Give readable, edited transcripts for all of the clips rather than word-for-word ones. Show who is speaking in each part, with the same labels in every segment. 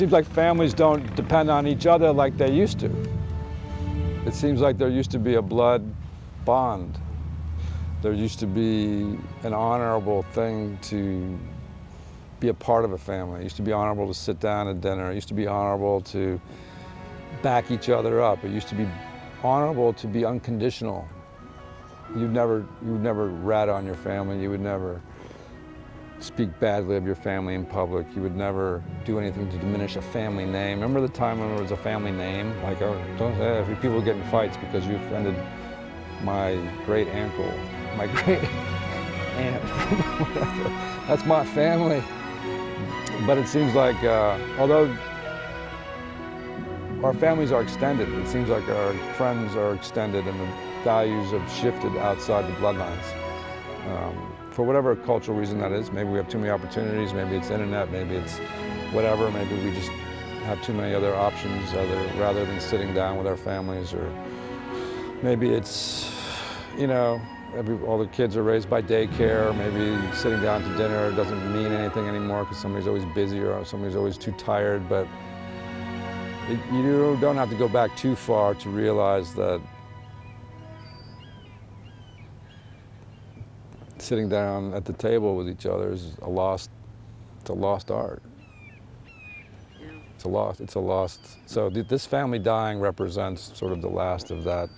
Speaker 1: Seems like families don't depend on each other like they used to. It seems like there used to be a blood bond. There used to be an honorable thing to be a part of a family. It used to be honorable to sit down at dinner. It used to be honorable to back each other up. It used to be honorable to be unconditional. You would never rat on your family. You would never speak badly of your family in public. You would never do anything to diminish a family name. Remember the time when there was a family name? Like, oh, don't say people get in fights because you offended my great uncle, my great aunt. That's my family. But it seems like, although our families are extended, it seems like our friends are extended and the values have shifted outside the bloodlines. For whatever cultural reason that is, maybe we have too many opportunities, maybe it's internet, maybe it's whatever, maybe we just have too many other options rather than sitting down with our families, or maybe it's, you know, all the kids are raised by daycare, maybe sitting down to dinner doesn't mean anything anymore because somebody's always busy or somebody's always too tired, but you don't have to go back too far to realize that sitting down at the table with each other is a lost art.
Speaker 2: Yeah.
Speaker 1: It's a lost. So this family dying represents sort of the last of that.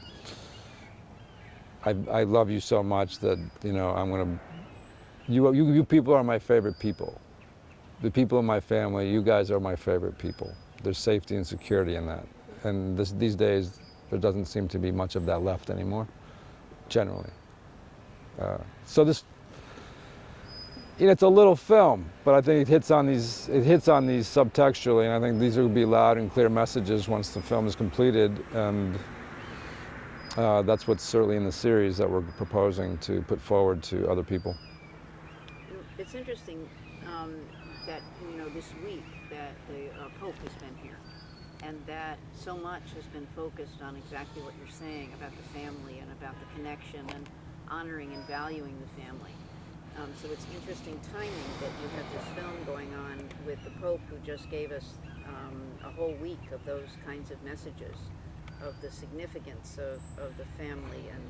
Speaker 1: I love you so much that, you know, I'm gonna. You people are my favorite people. The people in my family, you guys are my favorite people. There's safety and security in that. And these days, there doesn't seem to be much of that left anymore, generally. So this, you know, it's a little film, but I think it hits on these subtextually, and I think these will be loud and clear messages once the film is completed, and that's what's certainly in the series that we're proposing to put forward to other people.
Speaker 2: It's interesting that, you know, this week that the Pope has been here, and that so much has been focused on exactly what you're saying about the family and about the connection and honoring and valuing the family. So it's interesting timing that you have this film going on with the Pope, who just gave us a whole week of those kinds of messages, of the significance of the family and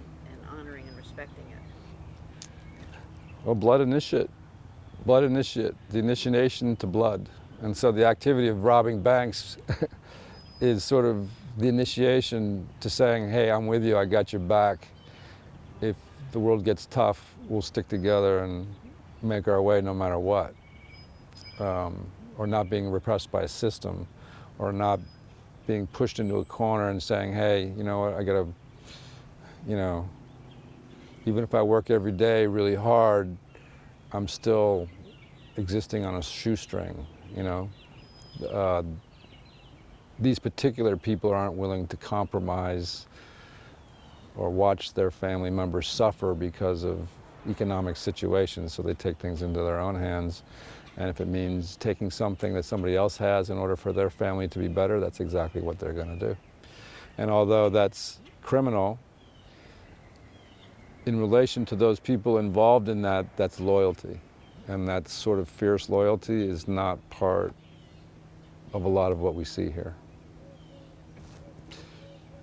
Speaker 2: honoring and respecting it.
Speaker 1: Well, blood initiate, the initiation to blood. And so the activity of robbing banks is sort of the initiation to saying, hey, I'm with you, I got your back. If the world gets tough, we'll stick together and make our way no matter what. Or not being repressed by a system, or not being pushed into a corner and saying, hey, you know what, I gotta, you know, even if I work every day really hard, I'm still existing on a shoestring, you know. These particular people aren't willing to compromise or watch their family members suffer because of economic situations, so they take things into their own hands. And if it means taking something that somebody else has in order for their family to be better, that's exactly what they're going to do. And although that's criminal, in relation to those people involved in that, that's loyalty. And that sort of fierce loyalty is not part of a lot of what we see here.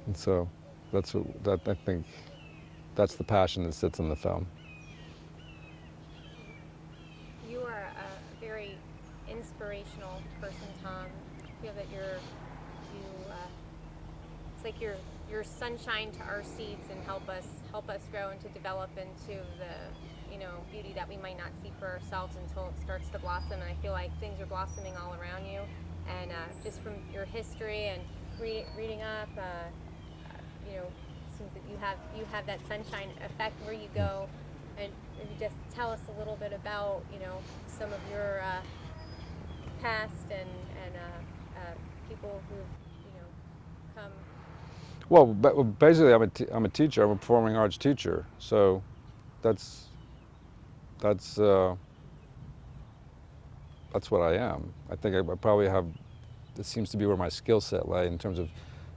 Speaker 1: And so that I think that's the passion that sits in the film.
Speaker 3: You are a very inspirational person, Tom. I feel that it's like you're sunshine to our seeds and help us grow and to develop into the, you know, beauty that we might not see for ourselves until it starts to blossom. And I feel like things are blossoming all around you. And just from your history and reading up, you know, it seems that you have that sunshine effect where you go. And maybe just tell us a little bit about, you know, some of your past and people who've, you know, come.
Speaker 1: Well, basically, I'm a teacher. I'm a performing arts teacher. So that's what I am. I think I probably have. It seems to be where my skill set lay in terms of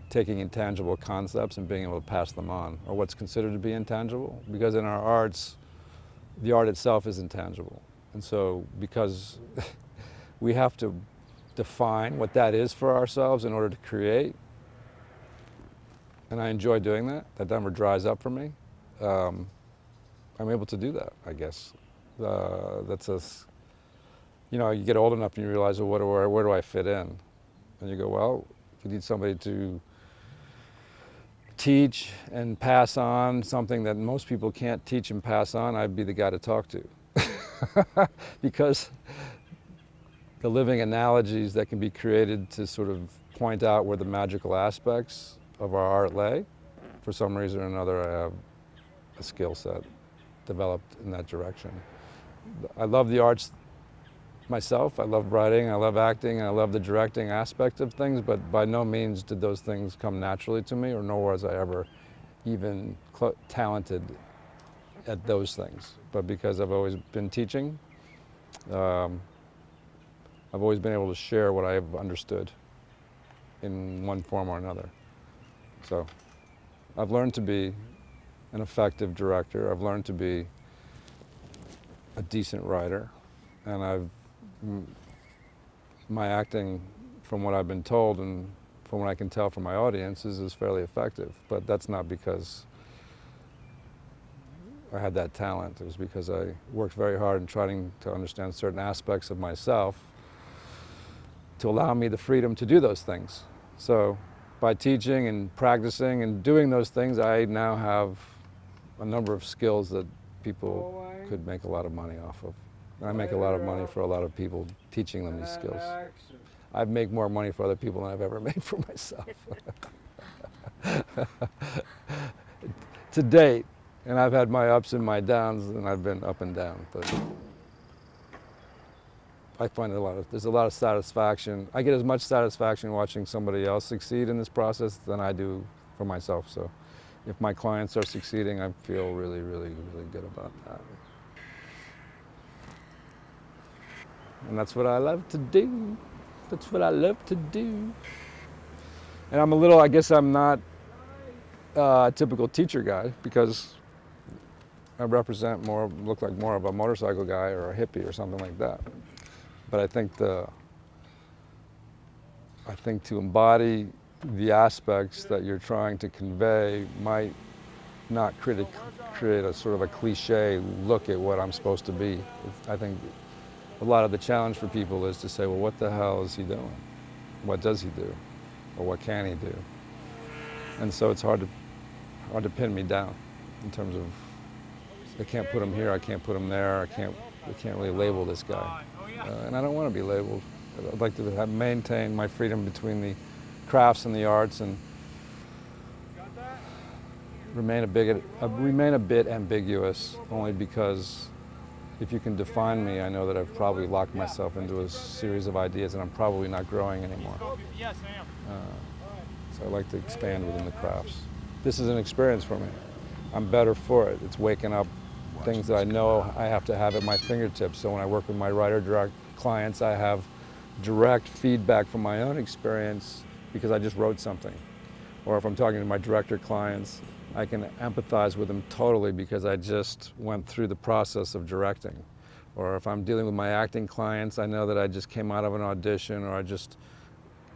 Speaker 1: taking intangible concepts and being able to pass them on, or what's considered to be intangible. Because in our arts, the art itself is intangible, and so because we have to define what that is for ourselves in order to create. And I enjoy doing that. That never dries up for me. I'm able to do that, I guess. That's a, you know, you get old enough and you realize, well, where do I fit in? And you go, well, if you need somebody to teach and pass on something that most people can't teach and pass on, I'd be the guy to talk to. Because the living analogies that can be created to sort of point out where the magical aspects of our art lay, for some reason or another, I have a skill set developed in that direction. I love the arts myself. I love writing, I love acting, and I love the directing aspect of things, but by no means did those things come naturally to me, or nor was I ever even talented at those things. But because I've always been teaching, I've always been able to share what I've understood in one form or another. So I've learned to be an effective director. I've learned to be a decent writer. And my acting, from what I've been told and from what I can tell from my audiences, is fairly effective. But that's not because I had that talent. It was because I worked very hard in trying to understand certain aspects of myself to allow me the freedom to do those things. So by teaching and practicing and doing those things, I now have a number of skills that people could make a lot of money off of. And I make a lot of money for a lot of people teaching them these skills. I make more money for other people than I've ever made for myself. To date. And I've had my ups and my downs, and I've been up and down. But I find there's a lot of satisfaction. I get as much satisfaction watching somebody else succeed in this process than I do for myself. So if my clients are succeeding, I feel really, really, really good about that. And that's what I love to do. That's what I love to do. And I guess I'm not a typical teacher guy, because I look like more of a motorcycle guy or a hippie or something like that. But I think to embody the aspects that you're trying to convey might not create a sort of a cliche look at what I'm supposed to be. I think a lot of the challenge for people is to say, well, what the hell is he doing? What does he do? Or what can he do? And so it's hard to pin me down in terms of, I can't put him here, I can't put him there, I can't really label this guy. And I don't want to be labeled. I'd like to maintain my freedom between the crafts and the arts, and remain a bit ambiguous, only because if you can define me, I know that I've probably locked myself into a series of ideas and I'm probably not growing anymore.
Speaker 4: Yes, ma'am.
Speaker 1: So I like to expand within the crafts. This is an experience for me. I'm better for it. It's waking up things that I know I have to have at my fingertips. So when I work with my writer-direct clients, I have direct feedback from my own experience because I just wrote something. Or if I'm talking to my director clients, I can empathize with them totally because I just went through the process of directing. Or if I'm dealing with my acting clients, I know that I just came out of an audition, or I just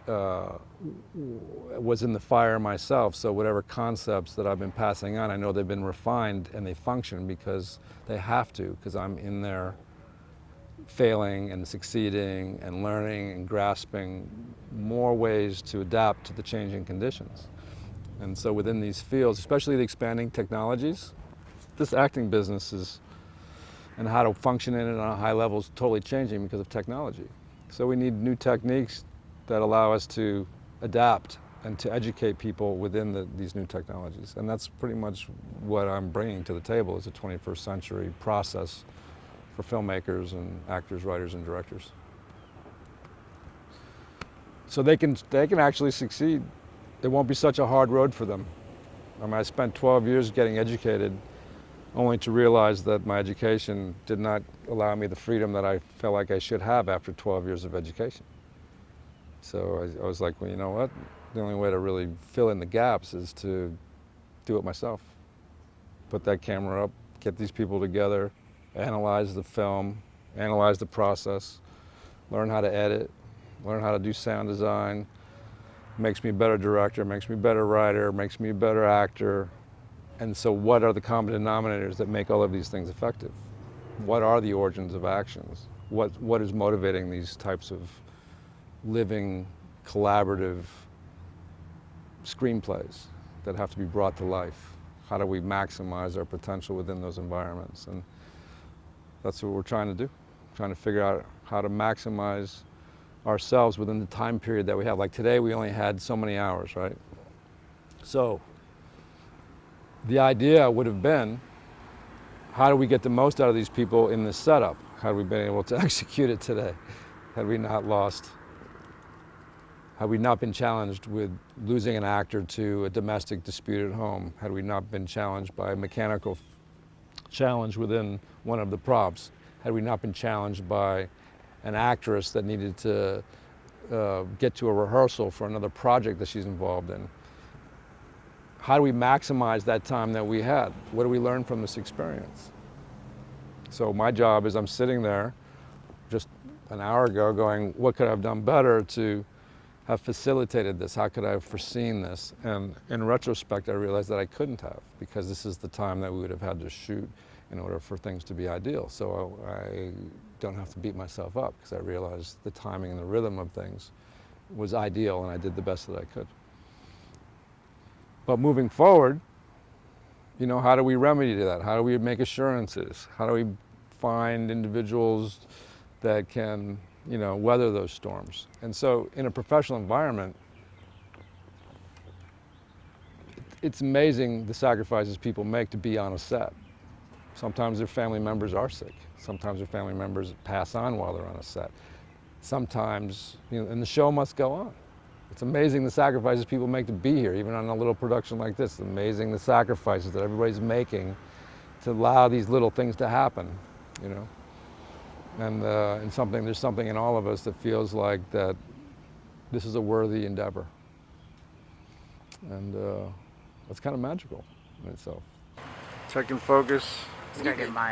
Speaker 1: was in the fire myself. So whatever concepts that I've been passing on, I know they've been refined and they function because they have to, because I'm in there failing and succeeding and learning and grasping more ways to adapt to the changing conditions. And so within these fields, especially the expanding technologies, this acting business is, and how to function in it on a high level is totally changing because of technology. So we need new techniques that allow us to adapt and to educate people within these new technologies. And that's pretty much what I'm bringing to the table, is a 21st century process for filmmakers and actors, writers, and directors. So they can actually succeed. It won't be such a hard road for them. I mean, I spent 12 years getting educated, only to realize that my education did not allow me the freedom that I felt like I should have after 12 years of education. So I was like, well, you know what? The only way to really fill in the gaps is to do it myself. Put that camera up, get these people together, analyze the film, analyze the process, learn how to edit, learn how to do sound design, makes me a better director, makes me a better writer, makes me a better actor. And so what are the common denominators that make all of these things effective? What are the origins of actions? What is motivating these types of living, collaborative screenplays that have to be brought to life? How do we maximize our potential within those environments? And that's what we're trying to do, trying to figure out how to maximize ourselves within the time period that we have. Like today, we only had so many hours, right? So the idea would have been, how do we get the most out of these people in this setup? Had we been able to execute it today? Had we not been challenged with losing an actor to a domestic dispute at home? Had we not been challenged by a mechanical challenge within one of the props? Had we not been challenged by an actress that needed to get to a rehearsal for another project that she's involved in? How do we maximize that time that we had? What do we learn from this experience? So my job is, I'm sitting there just an hour ago going, what could I have done better to have facilitated this? How could I have foreseen this? And in retrospect, I realized that I couldn't have, because this is the time that we would have had to shoot in order for things to be ideal. So I don't have to beat myself up, because I realized the timing and the rhythm of things was ideal, and I did the best that I could. But moving forward, how do we remedy that? How do we make assurances? How do we find individuals that can, weather those storms? And so in a professional environment, it's amazing the sacrifices people make to be on a set. Sometimes their family members are sick. Sometimes their family members pass on while they're on a set. Sometimes, and the show must go on. It's amazing the sacrifices people make to be here, even on a little production like this. It's amazing the sacrifices that everybody's making to allow these little things to happen, And there's something in all of us that feels like that this is a worthy endeavor. And it's kind of magical in itself.
Speaker 4: Check and focus.
Speaker 5: Just gotta get my